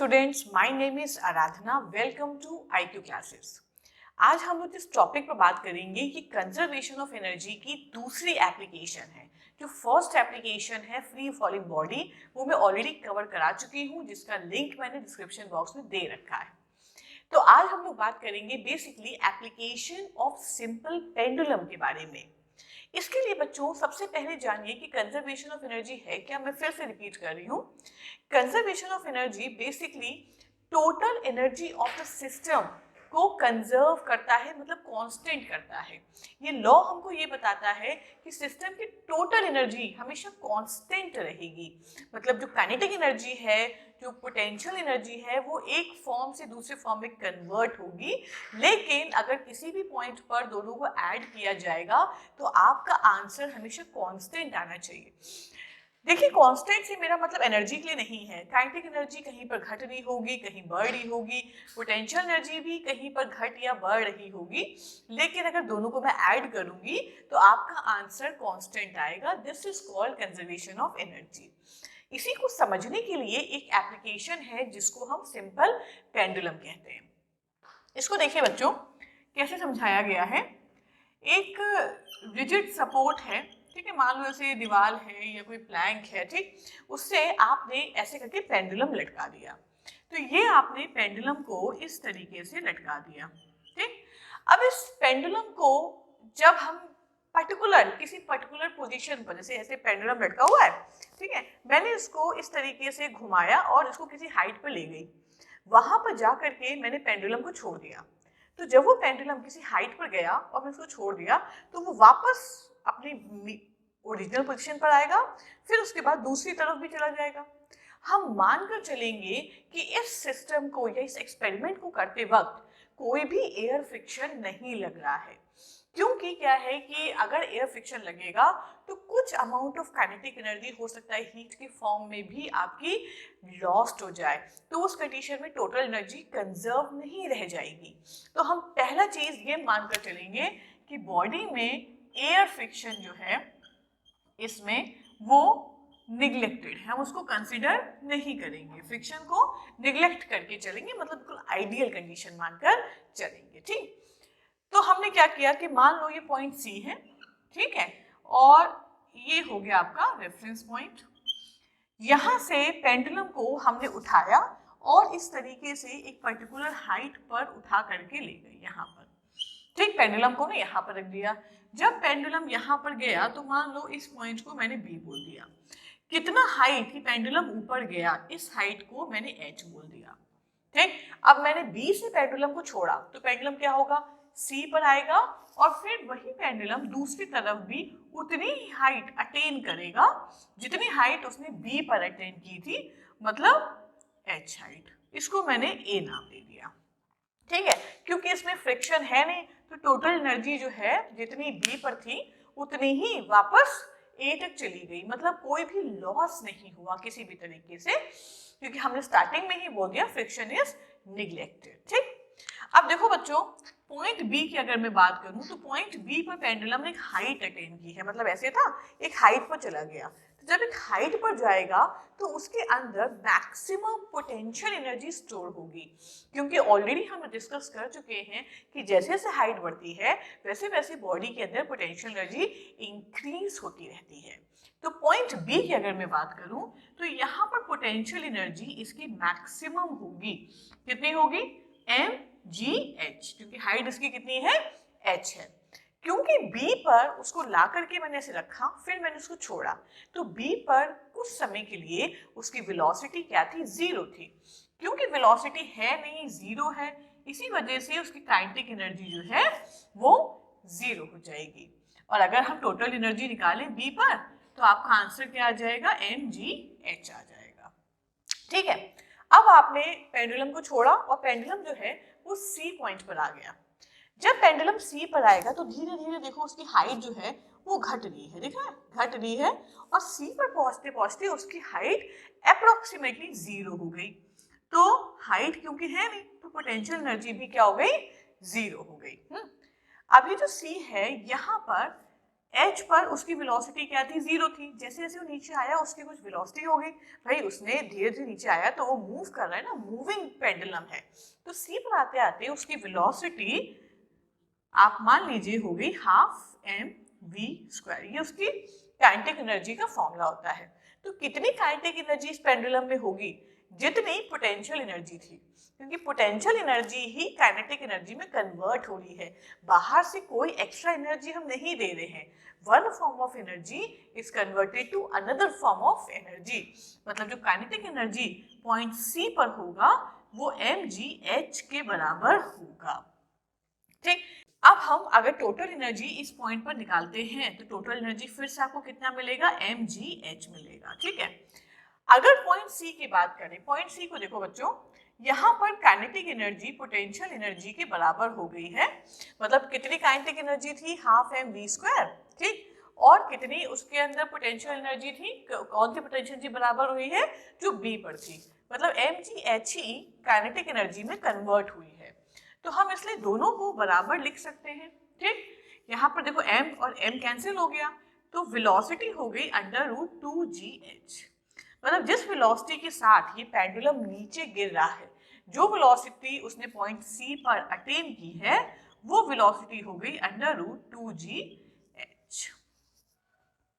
students, my name is Aradhana. Welcome to IQ classes. आज हम लोग इस टॉपिक पर बात करेंगे कि कंजर्वेशन ऑफ एनर्जी की दूसरी एप्लीकेशन है। जो फर्स्ट एप्लीकेशन है फ्री फॉलिंग बॉडी, वो मैं ऑलरेडी कवर करा चुकी हूँ, जिसका लिंक मैंने डिस्क्रिप्शन बॉक्स में दे रखा है। तो आज हम लोग बात करेंगे basically application of simple pendulum के बारे में। इसके लिए बच्चों सबसे पहले जानिए कि कंजर्वेशन ऑफ एनर्जी है क्या। मैं फिर से रिपीट कर रही हूँ, conservation of energy basically total energy of the system को कंजर्व करता है, मतलब कांस्टेंट करता है। ये लॉ हमको ये बताता है कि सिस्टम की टोटल एनर्जी हमेशा कांस्टेंट रहेगी, मतलब जो काइनेटिक एनर्जी है, जो पोटेंशियल एनर्जी है, वो एक फॉर्म से दूसरे फॉर्म में कन्वर्ट होगी। लेकिन अगर किसी भी पॉइंट पर दोनों को ऐड किया जाएगा तो आपका आंसर हमेशा कांस्टेंट आना चाहिए। देखिए, कांस्टेंट से मेरा मतलब एनर्जी के लिए नहीं है। काइनेटिक एनर्जी कहीं पर घट रही होगी, कहीं बढ़ रही होगी, पोटेंशियल एनर्जी भी कहीं पर घट या बढ़ रही होगी, लेकिन अगर दोनों को मैं ऐड करूंगी तो आपका आंसर कांस्टेंट आएगा। This is called conservation of energy. इसी को समझने के लिए एक एप्लीकेशन है जिसको हम सिंपल पेंडुलम कहते हैं। इसको देखिए बच्चों, कैसे समझाया गया है। एक रिजिड सपोर्ट है, ठीक है, मान लो ऐसे दीवार है या कोई प्लैंक है, ठीक, उससे आपने ऐसे करके पेंडुलम लटका दिया। तो ये आपने पेंडुलम को इस तरीके से लटका दिया, ठीक। अब इस पेंडुलम को जब हम किसी पर्टिकुलर पोजीशन पर, जैसे ऐसे पेंडुलम लटका हुआ है, ठीक है, मैंने इसको इस तरीके से घुमाया और इसको किसी हाइट पर ले गई। वहां पर जा करके मैंने पेंडुलम को छोड़ दिया। तो जब वो पेंडुलम किसी हाइट पर गया और मैं उसको छोड़ दिया तो वो वापस अपनी ओरिजिनल पोजीशन पर आएगा, फिर उसके बाद दूसरी तरफ भी चला जाएगा। हम मानकर चलेंगे कि इस सिस्टम को या इस एक्सपेरिमेंट को करते वक्त कोई भी एयर फ्रिक्शन नहीं लग रहा है, क्योंकि क्या है कि अगर एयर फ्रिक्शन लगेगा तो कुछ अमाउंट ऑफ काइनेटिक एनर्जी हो सकता है हीट के फॉर्म में भी आपकी लॉस्ट हो जाए, तो उस कंडीशन में टोटल एनर्जी कंजर्व नहीं रह जाएगी। तो हम पहला चीज ये मानकर चलेंगे कि बॉडी में एयर फ्रिक्शन जो है इसमें वो निग्लेक्टेड है, हम उसको कंसिडर नहीं करेंगे, फ्रिक्शन को निग्लेक्ट करके चलेंगे, मतलब बिल्कुल आइडियल कंडीशन मानकर चलेंगे, ठीक। तो हमने क्या किया कि मान लो ये पॉइंट सी है, ठीक है, और ये हो गया आपका रेफरेंस पॉइंट। यहां से पेंडुलम को हमने उठाया और इस तरीके से एक पर्टिकुलर हाइट पर उठा करके ले गए यहाँ पर, ठीक। पेंडुलम को ना यहाँ पर रख दिया। जब पेंडुलम यहाँ पर गया तो मान लो इस पॉइंट को मैंने बी बोल दिया। कितना हाइट की पेंडुलम ऊपर गया, इस हाइट को मैंने एच बोल दिया, ठीक। अब मैंने बी से पेंडुलम को छोड़ा तो पेंडुलम क्या होगा, सी पर आएगा और फिर वही पेंडुलम दूसरी तरफ भी उतनी ही हाइट अटेन करेगा जितनी हाइट उसने बी पर अटेन की थी, मतलब एच हाइट। इसको मैंने ए नाम दे दिया, ठीक है, क्योंकि इसमें फ्रिक्शन है नहीं, तो टोटल एनर्जी जो है जितनी बी पर थी उतनी ही वापस ए तक चली गई, मतलब कोई भी लॉस नहीं हुआ किसी भी तरीके से, क्योंकि हमने स्टार्टिंग में ही बोल दिया फ्रिक्शन इज निग्लेक्टेड, ठीक। अब देखो बच्चों, पॉइंट बी की अगर मैं बात करूं तो पॉइंट बी पर पेंडुलम ने एक हाइट अटेन की है, मतलब ऐसे था, एक हाइट पर चला गया। तो जब एक हाइट पर जाएगा तो उसके अंदर मैक्सिमम पोटेंशियल एनर्जी स्टोर होगी, क्योंकि ऑलरेडी हम डिस्कस कर चुके हैं कि जैसे जैसे हाइट बढ़ती है वैसे वैसे बॉडी के अंदर पोटेंशियल एनर्जी इंक्रीज होती रहती है। तो पॉइंट बी की अगर मैं बात करूं तो यहाँ पर पोटेंशियल एनर्जी इसकी मैक्सिमम होगी। कितनी होगी, एम जी एच, क्योंकि हाइट इसकी कितनी है, एच है। क्योंकि बी पर उसको ला करके मैंने ऐसे रखा, फिर मैंने उसको छोड़ा, तो बी पर कुछ समय के लिए उसकी वेलोसिटी क्या थी, जीरो थी। क्योंकि वेलोसिटी है नहीं, जीरो है, इसी वजह से उसकी काइनेटिक एनर्जी जो है वो जीरो हो जाएगी। और अगर हम टोटल एनर्जी निकालें बी पर तो आपका आंसर क्या आ जाएगा, एम जी एच आ जाएगा, ठीक है। अब आपने पेंडुलम को छोड़ा और पेंडुलम जो है वो सी पॉइंट पर आ गया। जब पेंडुलम सी पर आएगा तो धीरे धीरे देखो उसकी हाइट जो है वो घट रही है, देखा घट रही है, और सी पर पहुंचते पहुंचते उसकी हाइट अप्रोक्सीमेटली जीरो हो गई। तो हाइट क्योंकि है नहीं तो पोटेंशियल एनर्जी भी क्या हो गई, जीरो हो गई। अभी जो सी है यहाँ पर एच पर उसकी वेलोसिटी क्या थी, 0 थी। जैसे जैसे वो नीचे आया उसकी कुछ वेलोसिटी हो गई, भाई उसने धीरे धीरे नीचे आया तो वो मूव कर रहा है ना, मूविंग पेंडुलम है। तो सी पर आते आते उसकी वेलोसिटी आप मान लीजिए हो गई ½ mv²। ये उसकी काइनेटिक एनर्जी का फॉर्मूला होता है। तो कितनी काइनेटिक एनर्जी इस पेंडुलम में होगी, जितनी पोटेंशियल एनर्जी थी, क्योंकि पोटेंशियल एनर्जी ही काइनेटिक एनर्जी में कन्वर्ट हो रही है। बाहर से कोई एक्स्ट्रा एनर्जी हम नहीं दे रहे हैं। One form of energy is converted to another form of energy. मतलब जो काइनेटिक एनर्जी पॉइंट सी पर होगा वो mgh के बराबर होगा। ठीक, अब हम अगर टोटल एनर्जी इस पॉइंट पर निकालते हैं तो टोटल एनर्जी फिर से आपको कितना मिलेगा, mgh मिलेगा। ठीक है, अगर पॉइंट सी की बात करें, पॉइंट सी को देखो बच्चों, यहाँ पर काइनेटिक एनर्जी पोटेंशियल एनर्जी के बराबर हो गई है। मतलब कितनी काइनेटिक एनर्जी थी, ½ mv²। ठीक, और कितनी उसके अंदर पोटेंशियल एनर्जी थी, कौन सी पोटेंशियल एनर्जी बराबर हुई है, जो बी पर थी। मतलब mgh ही काइनेटिक एनर्जी में कन्वर्ट हुई है। तो हम इसलिए दोनों को बराबर लिख सकते हैं। ठीक, यहाँ पर देखो m और m कैंसिल हो गया, तो वेलोसिटी हो गई √2gh। मतलब जिस वेलोसिटी के साथ ये पेंडुलम नीचे गिर रहा है, जो वेलोसिटी उसने पॉइंट सी पर अटेन की है, वो वेलोसिटी हो गई √2gh।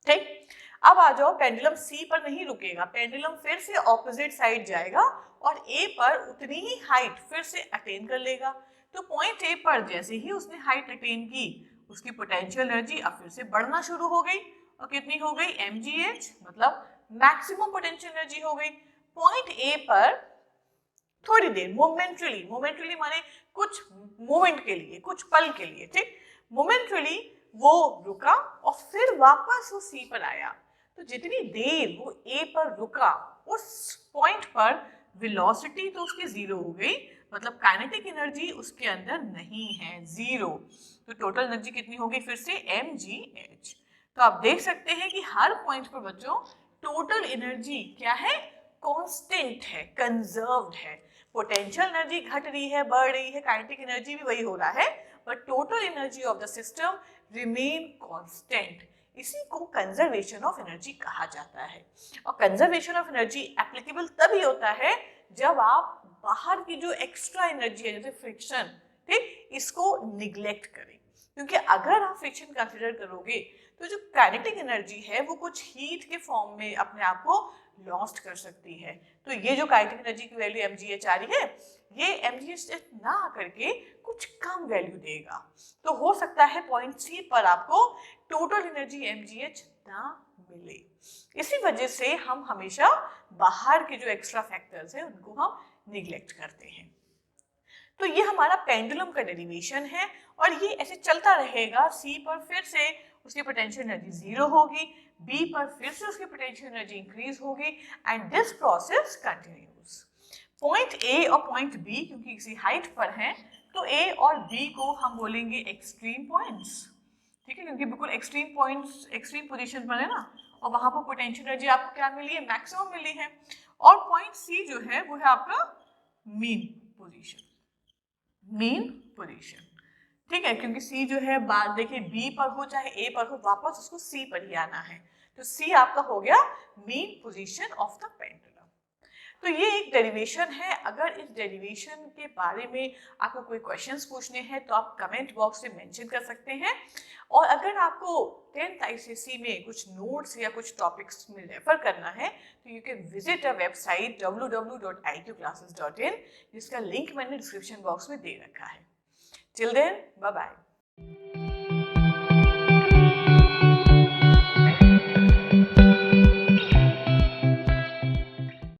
ठीक, अब आ जाओ, पेंडुलम सी पर नहीं रुकेगा, पेंडुलम फिर से ऑपोजिट साइड जाएगा और ए पर उतनी ही हाइट फिर से अटेन कर लेगा। तो पॉइंट ए पर जैसे ही उसने हाइट अटेन की, उसकी पोटेंशियल एनर्जी अब फिर से बढ़ना शुरू हो गई, और कितनी हो गई, mgh, मतलब मैक्सिमम पोटेंशियल एनर्जी हो गई। पॉइंट ए पर थोड़ी देर मोमेंटली माने कुछ मोमेंट के लिए, कुछ पल के लिए, ठीक, मोमेंटली वो रुका और फिर वापस वो सी पर आया। तो जितनी देर वो ए पर रुका, उस पॉइंट पर वेलोसिटी तो उसकी 0 हो गई, मतलब काइनेटिक एनर्जी उसके अंदर नहीं है, 0। तो टोटल एनर्जी कितनी होगी फिर से, mgh। तो आप देख सकते हैं कि हर पॉइंट पर बच्चों टोटल एनर्जी क्या है, कांस्टेंट है, कंजर्व्ड है। पोटेंशियल एनर्जी घट रही है, बढ़ रही है, काइनेटिक एनर्जी भी वही हो रहा है, but total energy of the system remain constant. इसी को कंजर्वेशन ऑफ एनर्जी कहा जाता है। और कंजर्वेशन ऑफ एनर्जी एप्लीकेबल तभी होता है जब आप बाहर की जो एक्स्ट्रा एनर्जी है, जैसे फ्रिक्शन, ठीक, इसको निग्लेक्ट करें। क्योंकि अगर आप फ्रिक्शन कंसिडर करोगे तो जो काइनेटिक एनर्जी है वो कुछ हीट के फॉर्म में अपने आप को लॉस्ट कर सकती है। तो ये जो काइनेटिक एनर्जी की वैल्यू mgh आ रही है, ये mgh ना करके कुछ कम वैल्यू देगा। तो हो सकता है पॉइंट सी पर आपको टोटल एनर्जी mgh ना मिले। इसी वजह से हम हमेशा बाहर के जो एक्स्ट्रा फैक्टर्स है उनको हम निग्लेक्ट करते हैं। तो ये हमारा पेंडुलम का डेरिवेशन है और ये ऐसे चलता रहेगा। सी पर फिर से उसकी पोटेंशियल एनर्जी 0 होगी, बी पर फिर से उसकी पोटेंशियल एनर्जी इंक्रीज होगी, and this process continues. Point A और पॉइंट बी क्योंकि किसी हाइट पर हैं, तो ए और बी को हम बोलेंगे एक्सट्रीम पॉइंट्स। ठीक है, क्योंकि बिल्कुल एक्सट्रीम पॉइंट्स एक्सट्रीम पोजीशन पर है ना, और वहां पर पोटेंशियल एनर्जी आपको क्या मिली है, मैक्सिमम मिली है। और पॉइंट सी जो है वो है आपका मीन पोजीशन, मीन पोजीशन। ठीक है, क्योंकि सी जो है बात देखिए बी पर हो चाहे ए पर हो, वापस उसको सी पर ही आना है। तो सी आपका हो गया mean position of the pendulum. तो ये एक डेरिवेशन है। अगर इस डेरिवेशन के बारे में आपको कोई क्वेश्चंस पूछने हैं तो आप कमेंट बॉक्स में मेंशन कर सकते हैं। और अगर आपको 10th ICSE में कुछ नोट्स या कुछ टॉपिक्स में रेफर करना है तो you can visit a website www.iqclasses.in, जिसका लिंक मैंने डिस्क्रिप्शन बॉक्स में दे रखा है। Till then, bye bye.